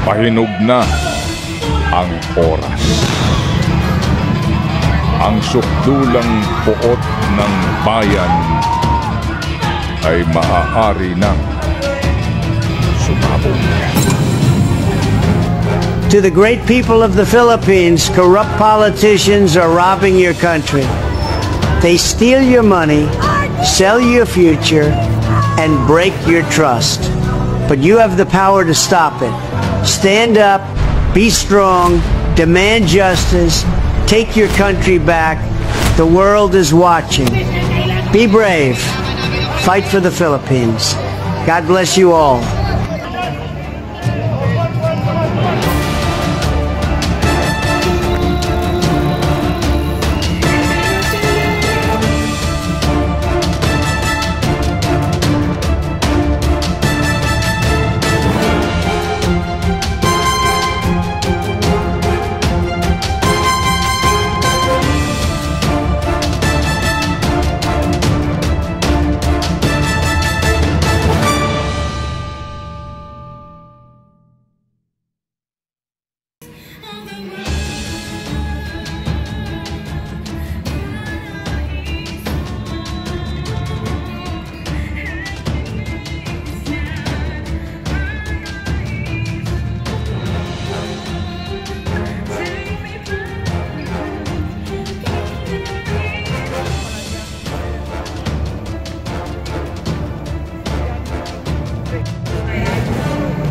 Pahinog na ang oras. Ang sukdulang poot ng bayan ay maaari nang sumabog. To the great people of the Philippines, corrupt politicians are robbing your country. They steal your money, sell your future, and break your trust. But you have the power to stop it. Stand up, be strong, demand justice, take your country back. The world is watching. Be brave. Fight for the Philippines. God bless you all.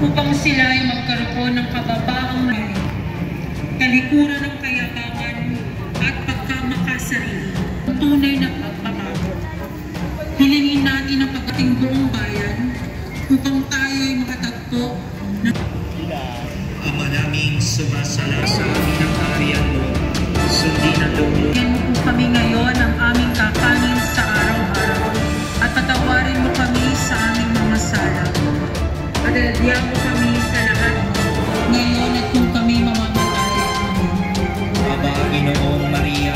Upang sila ay magkaroon ng kababaang buhay, kalikuran ng kayabangan at pagkamakasarili. Tunay na pagbabago. Hilingin natin ang pag-ating buong bayan upang tayo ay makatagpo ng Ama naming sumasala sa amin ang harian mo, sundin ang loob. Bigyan mo po kami ngayon ang aming kakanin sa araw-araw at patawarin mo kami sa aming mga sala. Padalagyan mo kami sa lahat ngayon at kung kami mamamatay. Aba, Ginoong Maria,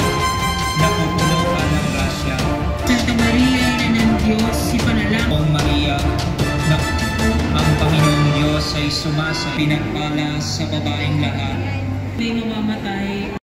napupuno ka ng grasya. Santa Maria, Ina ng Diyos, ipanalangin. Ginoong Maria, ang Panginoong Diyos ay sumasa, pinagpala sa babaeng lahat. May mamamatay.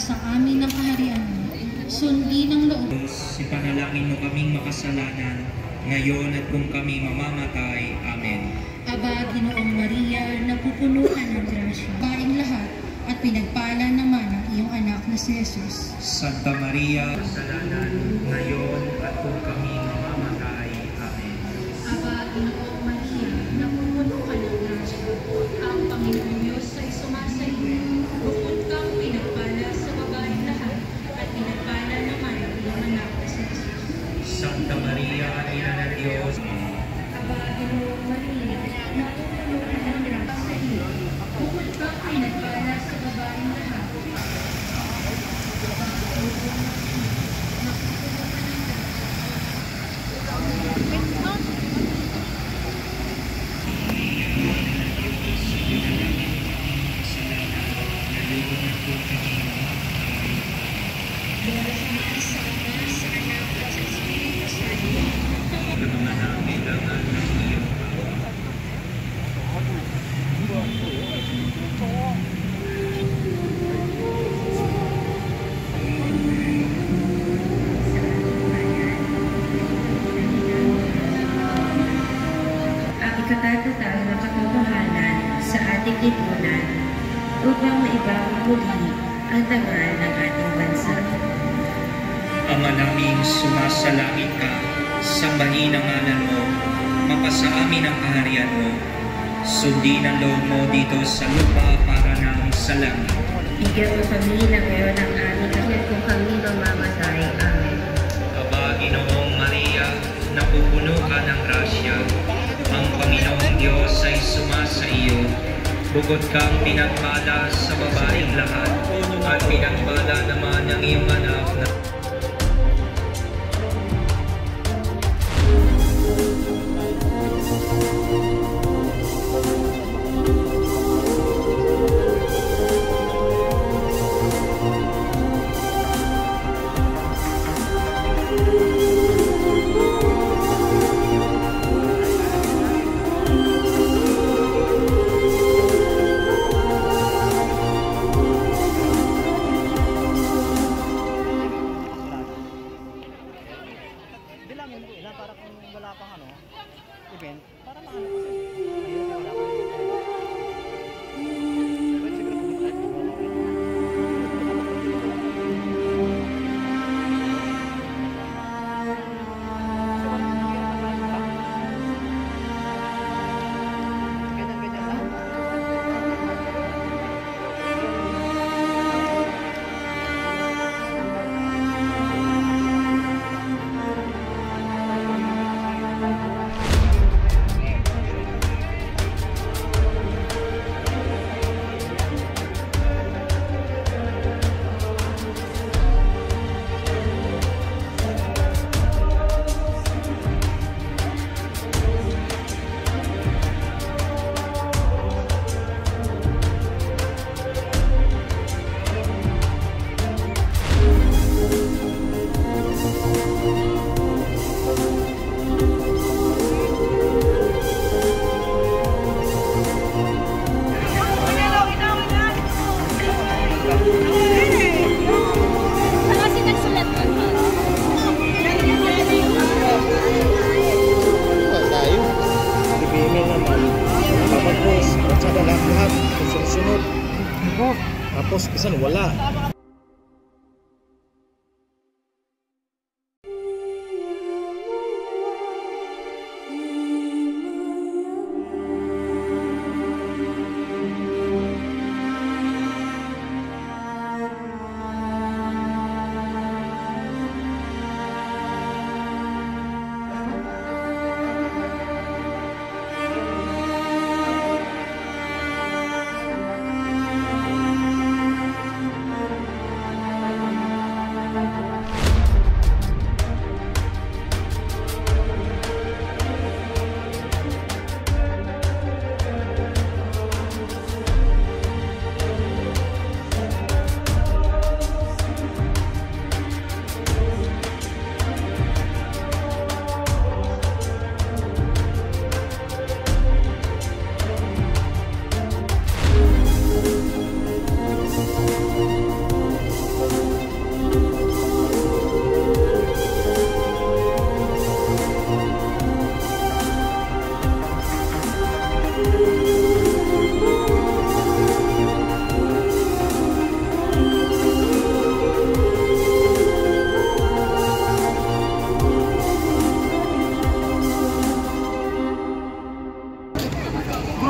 sa amin ang kaharian mo, sundin ang loob. Ipanalangin mo kaming makasalanan, ngayon at kung kami mamamatay. Amen. Aba, Ginoong Maria, napupuno ka ng grasya, baing lahat, at pinagpala naman ang iyong anak na si Jesus. Santa Maria, kasalanan, ngayon at kung kami mamamatay. Amen. Aba, Ginoong Maria, napupuno ka ng grasya, ang Panginoong Diyos ay sumasa iyo. Bukod kang pinagpala sa babaeng lahat, at pinagpala naman ang iyong anak na si Jesus. Santa Maria, Ina ng Diyos. Aba, Ginoong Maria, napupuno ka ng grasya sa iyo. Bukod kang pinagpala sa babaeng lahat, ang dangal ng ating bansa. Ama naming sumasalangit ka, sambahin ang ngalan mo, mapasa amin ang kaharian mo. Sundin ang loob mo dito sa lupa para nang sa langit. Bigyan mo kami na ngayon ang aming kahit kung kami mamamatay. Amen. Aba, Ginoong Maria, napupuno ka ng grasya. Ang Panginoong Diyos ay sumasa iyo. Bukod kang pinagpala sa babaeng lahat, at pinagpala naman ang iyong anak na para kung wala pang event, para maano kasi wala pang tapos isan wala.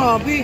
Grabe.